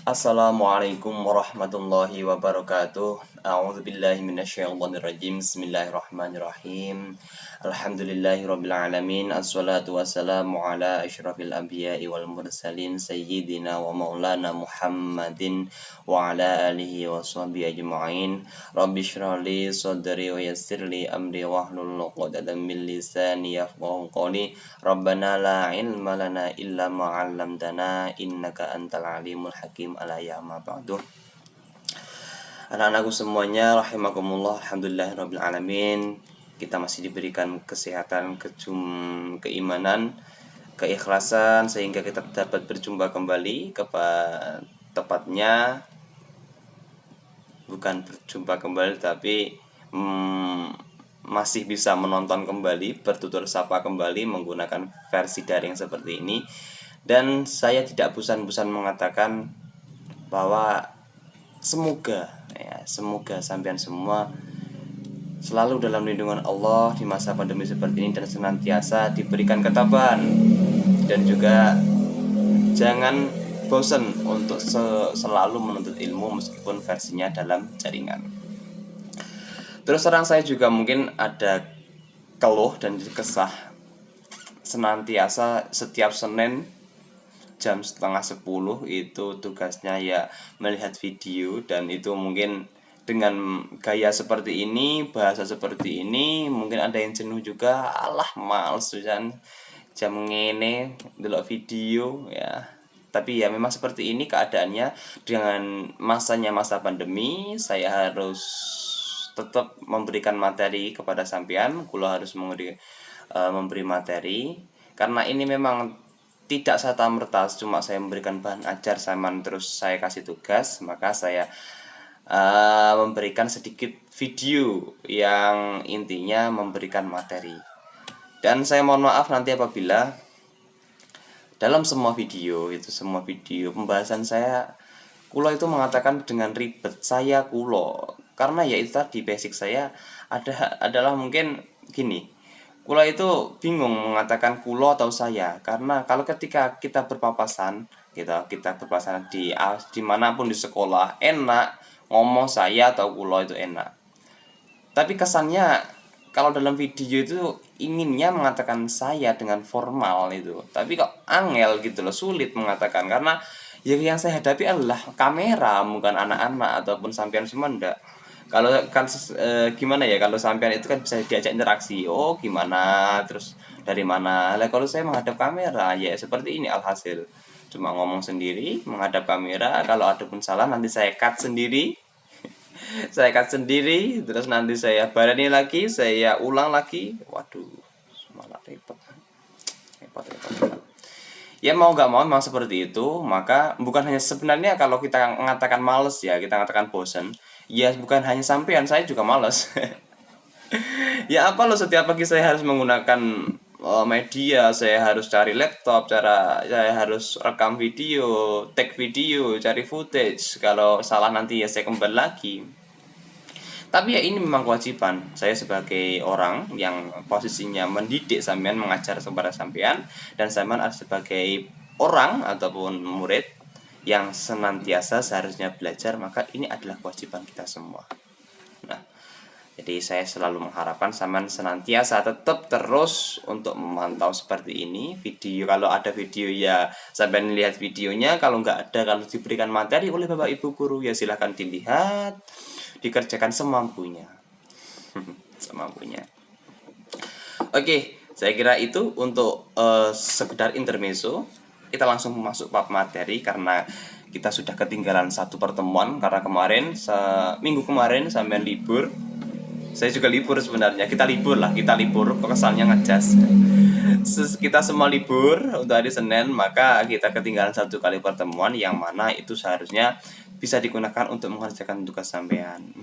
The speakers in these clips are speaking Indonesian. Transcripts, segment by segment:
Assalamualaikum warahmatullahi wabarakatuh. A'udzubillahi minasyaitonirrajim. Bismillahirrahmanirrahim. Alhamdulillahirabbil alamin. Assalatu wassalamu ala asyrafil anbiya'i wal mursalin sayyidina wa maulana Muhammadin wa ala alihi wa sahbihi ajma'in. Rabbi shrah li sadri wa yassir li amri wahlul 'uqdatam min lisani yafqahu qawli. Rabbana la ilma lana illa ma 'allamtana innaka antal alimul hakim. Alayama ba'du. Anak-anakku semuanya rahimakumullah, alhamdulillahirabbil alamin. Kita masih diberikan kesehatan, keimanan, keikhlasan sehingga kita dapat berjumpa kembali tepatnya bukan berjumpa kembali tapi masih bisa menonton kembali, bertutur sapa kembali menggunakan versi daring seperti ini. Dan saya tidak bosan-bosan mengatakan bahwa semoga sampean semua selalu dalam lindungan Allah di masa pandemi seperti ini dan senantiasa diberikan ketabahan, dan juga jangan bosan untuk selalu menuntut ilmu meskipun versinya dalam jaringan. Terus terang saya juga mungkin ada keluh dan kesah senantiasa setiap Senin jam 9:30 itu tugasnya ya melihat video, dan itu mungkin dengan gaya seperti ini, bahasa seperti ini, mungkin ada yang jenuh juga. Alah males kan jam ngene delok video ya. Tapi ya memang seperti ini keadaannya. Dengan masa pandemi, saya harus tetap memberikan materi kepada sampean. Kula harus memberi materi karena ini memang tidak serta-merta cuma saya memberikan bahan ajar saman terus saya kasih tugas. Maka saya memberikan sedikit video yang intinya memberikan materi. Dan saya mohon maaf nanti apabila dalam semua video pembahasan saya kulo itu mengatakan dengan ribet saya kulo, karena ya itu tadi basic saya adalah mungkin gini. Kulo itu bingung mengatakan kulo atau saya, karena kalau ketika kita berpapasan, kita berpapasan dimanapun di sekolah, enak ngomong saya atau kulo itu enak. Tapi kesannya kalau dalam video itu inginnya mengatakan saya dengan formal itu, tapi kok angel gitu loh, sulit mengatakan karena ya yang saya hadapi adalah kamera, bukan anak-anak ataupun sampean semua ndak. Kalau kan gimana ya, kalau sampean itu kan bisa diajak interaksi, oh gimana, terus dari mana. Lah kalau saya menghadap kamera ya seperti ini alhasil, cuma ngomong sendiri menghadap kamera. Kalau ada pun salah nanti saya cut sendiri terus nanti saya barani lagi, saya ulang lagi. Waduh, malah repot. Ya mau gak mau memang seperti itu. Maka bukan hanya, sebenarnya kalau kita mengatakan males ya, kita mengatakan bosan, ya bukan hanya sampean, saya juga males. Ya apa lo, setiap pagi saya harus menggunakan media, saya harus cari laptop, saya harus rekam video, take video, cari footage. Kalau salah nanti ya saya kembali lagi. Tapi ya ini memang kewajiban saya sebagai orang yang posisinya mendidik sampean, mengajar kepada sampean, dan sampean sebagai orang ataupun murid yang senantiasa seharusnya belajar. Maka ini adalah kewajiban kita semua. Nah, jadi saya selalu mengharapkan sampean senantiasa tetap terus untuk memantau seperti ini video. Kalau ada video ya sampean lihat videonya, kalau nggak ada, kalau diberikan materi oleh Bapak Ibu guru ya silahkan dilihat, dikerjakan semampunya. Semampunya. Oke, saya kira itu untuk sekedar intermezzo. Kita langsung masuk bab materi karena kita sudah ketinggalan satu pertemuan, karena minggu kemarin sampean libur. Saya juga libur sebenarnya. Kita libur, kesannya ngejas. Kita semua libur untuk hari Senin, maka kita ketinggalan satu kali pertemuan yang mana itu seharusnya bisa digunakan untuk mengerjakan tugas sampean.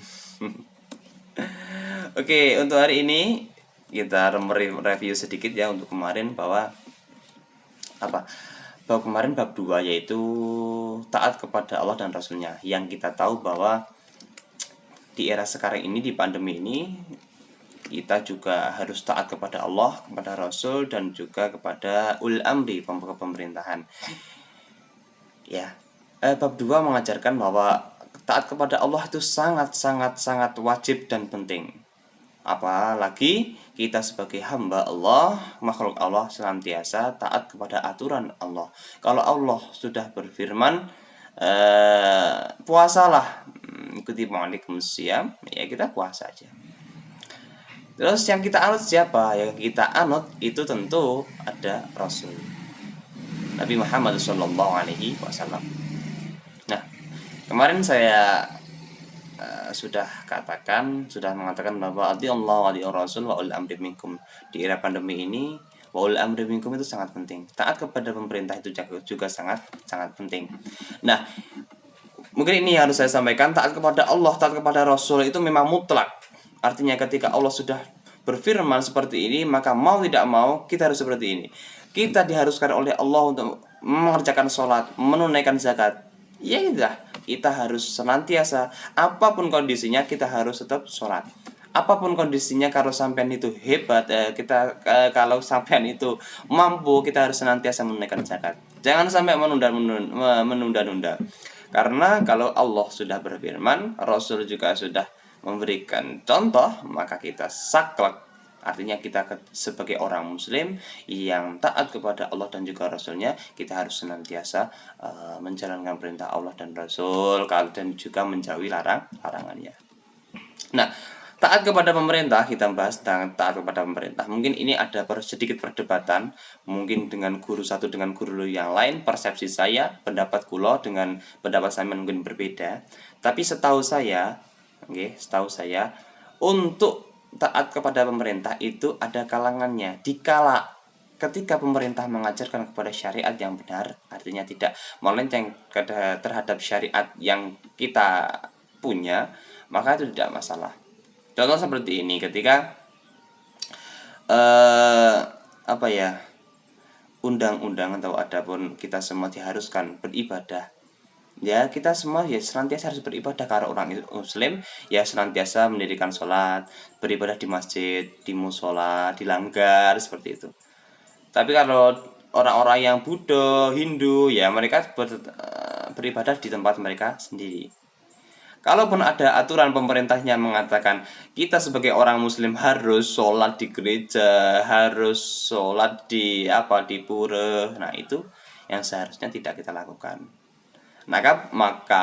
Oke, untuk hari ini kita review sedikit ya untuk kemarin, bahwa kemarin bab 2 yaitu taat kepada Allah dan Rasulnya. Yang kita tahu bahwa di era sekarang ini, di pandemi ini, kita juga harus taat kepada Allah, kepada Rasul, dan juga kepada ulil amri, pemerintahan. Ya, bab 2 mengajarkan bahwa taat kepada Allah itu sangat sangat sangat wajib dan penting. Apalagi kita sebagai hamba Allah, makhluk Allah, senantiasa taat kepada aturan Allah. Kalau Allah sudah berfirman, puasalah, ikuti ma'alikum siyam, ya kita puasa aja. Terus yang kita anut siapa? Yang kita anut itu tentu ada Rasul Nabi Muhammad SAW. Nah, kemarin saya sudah mengatakan bahwa ati Allah wa ati Rasul wa ulil amri minkum. Di era pandemi ini, wa ulil amri minkum itu sangat penting. Taat kepada pemerintah itu juga sangat sangat penting. Nah, mungkin ini yang harus saya sampaikan, taat kepada Allah, taat kepada Rasul itu memang mutlak. Artinya ketika Allah sudah berfirman seperti ini, maka mau tidak mau kita harus seperti ini. Kita diharuskan oleh Allah untuk mengerjakan sholat, menunaikan zakat. Ya kita harus senantiasa, apapun kondisinya kita harus tetap sholat. Apapun kondisinya, kalau sampean itu hebat, kalau sampean itu mampu, kita harus senantiasa menunaikan zakat. Jangan sampai menunda-nunda. Karena kalau Allah sudah berfirman, Rasul juga sudah memberikan contoh, maka kita saklek. Artinya kita sebagai orang muslim yang taat kepada Allah dan juga Rasulnya, kita harus senantiasa menjalankan perintah Allah dan Rasul, dan juga menjauhi larangannya. Nah, taat kepada pemerintah, kita bahas tentang taat kepada pemerintah. Mungkin ini ada sedikit perdebatan, mungkin dengan guru satu dengan guru yang lain, persepsi saya, pendapat kulo dengan pendapat saya mungkin berbeda. Tapi setahu saya, untuk taat kepada pemerintah itu ada kalangannya. Dikala ketika pemerintah mengajarkan kepada syariat yang benar, artinya tidak melenceng terhadap syariat yang kita punya, maka itu tidak masalah. Contoh seperti ini, ketika undang-undang atau adapun kita semua diharuskan beribadah, ya kita semua ya senantiasa harus beribadah. Karena orang muslim ya senantiasa mendirikan sholat, beribadah di masjid, di musola, di langgar, seperti itu. Tapi kalau orang-orang yang Buddha, Hindu, ya mereka beribadah di tempat mereka sendiri. Kalaupun ada aturan pemerintahnya mengatakan kita sebagai orang muslim harus sholat di gereja, harus sholat di pura, nah itu yang seharusnya tidak kita lakukan. Maka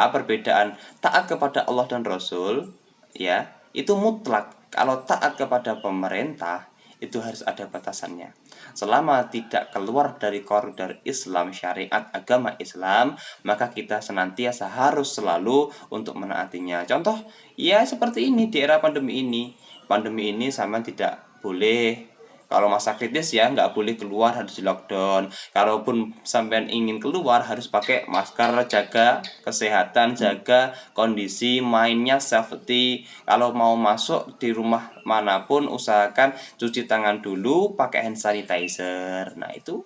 perbedaan taat kepada Allah dan Rasul ya itu mutlak. Kalau taat kepada pemerintah itu harus ada batasannya. Selama tidak keluar dari koridor Islam, syariat agama Islam, maka kita senantiasa harus selalu untuk menaatinya. Contoh ya seperti ini di era pandemi ini. Pandemi ini sama tidak boleh, kalau masa kritis ya nggak boleh keluar, harus di lockdown. Kalaupun sampean ingin keluar harus pakai masker, jaga kesehatan, jaga kondisi mainnya, safety. Kalau mau masuk di rumah manapun usahakan cuci tangan dulu, pakai hand sanitizer. Nah itu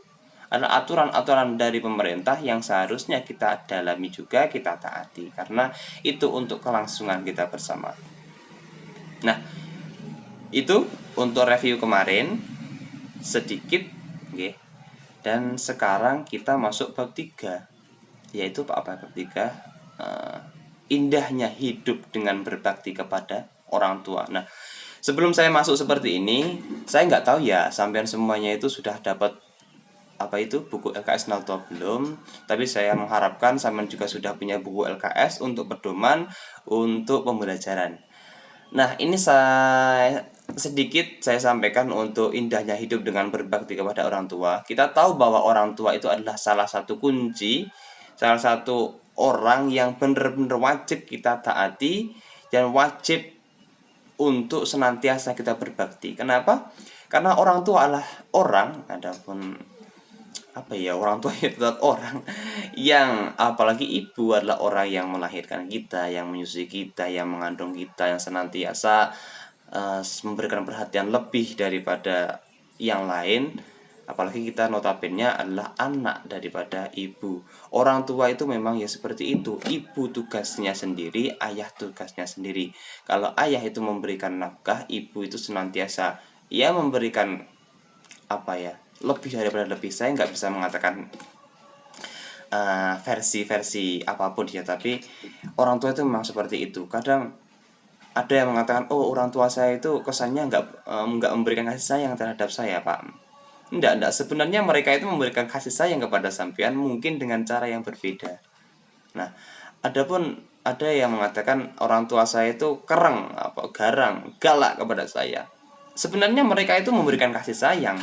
adalah aturan-aturan dari pemerintah yang seharusnya kita dalami juga, kita taati. Karena itu untuk kelangsungan kita bersama. Nah, itu untuk review kemarin sedikit, okay. Dan sekarang kita masuk bab 3, yaitu bab 3, indahnya hidup dengan berbakti kepada orang tua. Nah, sebelum saya masuk seperti ini, saya nggak tahu ya sampean semuanya itu sudah dapat buku LKS atau belum. Tapi saya mengharapkan sampean juga sudah punya buku LKS untuk pedoman untuk pembelajaran. Nah, ini sedikit saya sampaikan untuk indahnya hidup dengan berbakti kepada orang tua. Kita tahu bahwa orang tua itu adalah salah satu kunci, salah satu orang yang benar-benar wajib kita taati dan wajib untuk senantiasa kita berbakti. Kenapa? Karena orang tua adalah orang, orang tua itu orang yang, apalagi ibu adalah orang yang melahirkan kita, yang menyusui kita, yang mengandung kita, yang senantiasa memberikan perhatian lebih daripada yang lain. Apalagi kita notabene adalah anak daripada ibu. Orang tua itu memang ya seperti itu. Ibu tugasnya sendiri, ayah tugasnya sendiri. Kalau ayah itu memberikan nafkah, ibu itu senantiasa ia memberikan lebih daripada lebih. Saya nggak bisa mengatakan versi-versi apapun ya, tapi orang tua itu memang seperti itu. Kadang ada yang mengatakan, oh orang tua saya itu kesannya nggak memberikan kasih sayang terhadap saya, Pak. Enggak, sebenarnya mereka itu memberikan kasih sayang kepada sampean mungkin dengan cara yang berbeda. Nah, ada yang mengatakan orang tua saya itu garang, galak kepada saya. Sebenarnya mereka itu memberikan kasih sayang,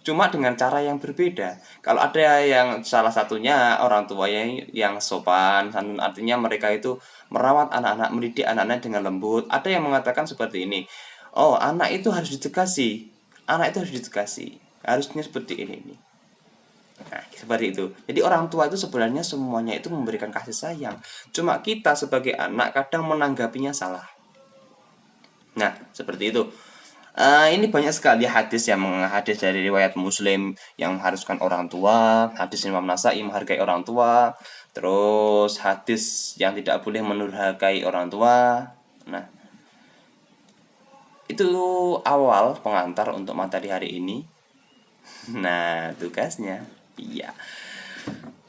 cuma dengan cara yang berbeda. Kalau ada yang salah satunya orang tua yang sopan, artinya mereka itu merawat anak-anak, mendidik anak-anak dengan lembut. Ada yang mengatakan seperti ini, oh anak itu harus ditegasi, harusnya seperti ini. Nah, seperti itu. Jadi orang tua itu sebenarnya semuanya itu memberikan kasih sayang. Cuma kita sebagai anak kadang menanggapinya salah. Nah, seperti itu. Ini banyak sekali hadis dari riwayat Muslim yang mengharuskan orang tua, hadis Imam Nasai menghargai orang tua, terus hadis yang tidak boleh menurhakai orang tua. Nah, itu awal pengantar untuk materi hari ini. Nah, tugasnya, iya.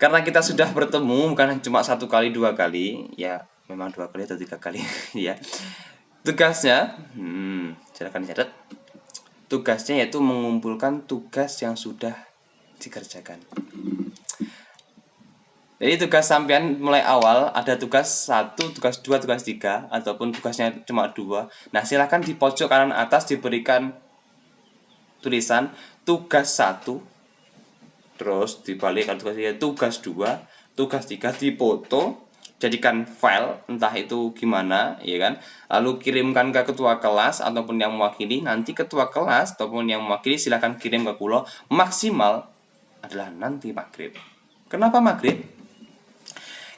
Karena kita sudah bertemu bukan cuma 1 kali 2 kali, ya memang 2 kali atau 3 kali, ya. Tugasnya, silakan dicatat. Tugasnya yaitu mengumpulkan tugas yang sudah dikerjakan. Jadi tugas sampean mulai awal ada tugas 1, tugas 2, tugas 3, ataupun tugasnya cuma 2. Nah, silakan di pojok kanan atas diberikan tulisan tugas 1, terus dibalik tugas 3, tugas 2, tugas 3, dipoto, jadikan file entah itu gimana, ya kan, lalu kirimkan ke ketua kelas ataupun yang mewakili. Nanti ketua kelas ataupun yang mewakili silahkan kirim ke kulo, maksimal adalah nanti maghrib. Kenapa maghrib?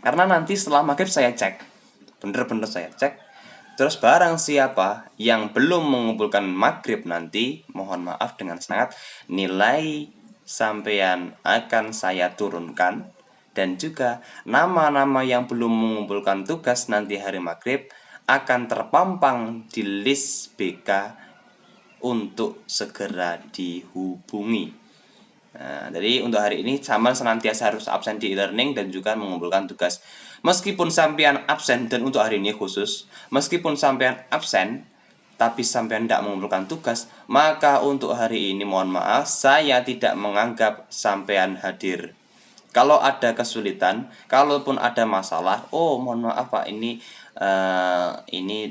Karena nanti setelah maghrib saya cek, bener-bener saya cek, terus barang siapa yang belum mengumpulkan maghrib nanti, mohon maaf dengan sangat, nilai sampean akan saya turunkan. Dan juga nama-nama yang belum mengumpulkan tugas nanti hari maghrib akan terpampang di list BK untuk segera dihubungi. Nah, jadi untuk hari ini sampean senantiasa harus absen di e-learning dan juga mengumpulkan tugas. Meskipun sampean absen, dan untuk hari ini khusus, meskipun sampean absen tapi sampean tidak mengumpulkan tugas, maka untuk hari ini mohon maaf, saya tidak menganggap sampean hadir. Kalau ada kesulitan, kalaupun ada masalah, oh mohon maaf Pak, ini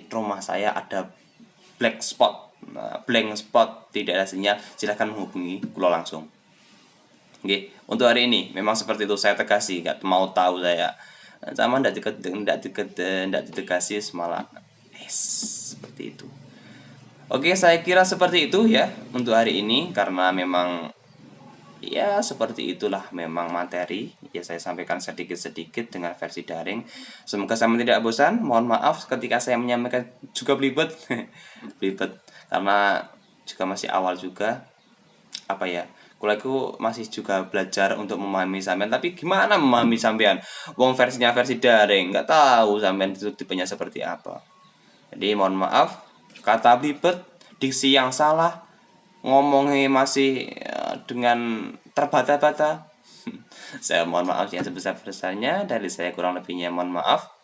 rumah saya ada blank spot, tidak ada sinyal, silahkan menghubungi kulo langsung. Oke, untuk hari ini memang seperti itu, saya tegasi, nggak mau tahu saya sama ndak ditegasi semalam. Seperti itu. Oke, saya kira seperti itu ya untuk hari ini, karena memang ya seperti itulah memang materi ya, saya sampaikan sedikit-sedikit dengan versi daring. Semoga saya tidak bosan. Mohon maaf ketika saya menyampaikan juga belibet belibet karena juga masih awal juga, apa ya, kuliahku masih juga belajar untuk memahami sampean. Tapi gimana memahami sampean, wong versinya versi daring, nggak tahu sampean itu tipenya seperti apa. Jadi mohon maaf kata belibet, diksi yang salah, ngomongnya masih dengan terbata-bata. Saya mohon maaf yang sebesar-besarnya, dari saya kurang lebihnya mohon maaf.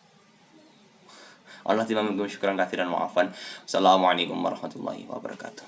Allah tiba-tiba syukuran kathiran wa'afan. Assalamualaikum warahmatullahi wabarakatuh.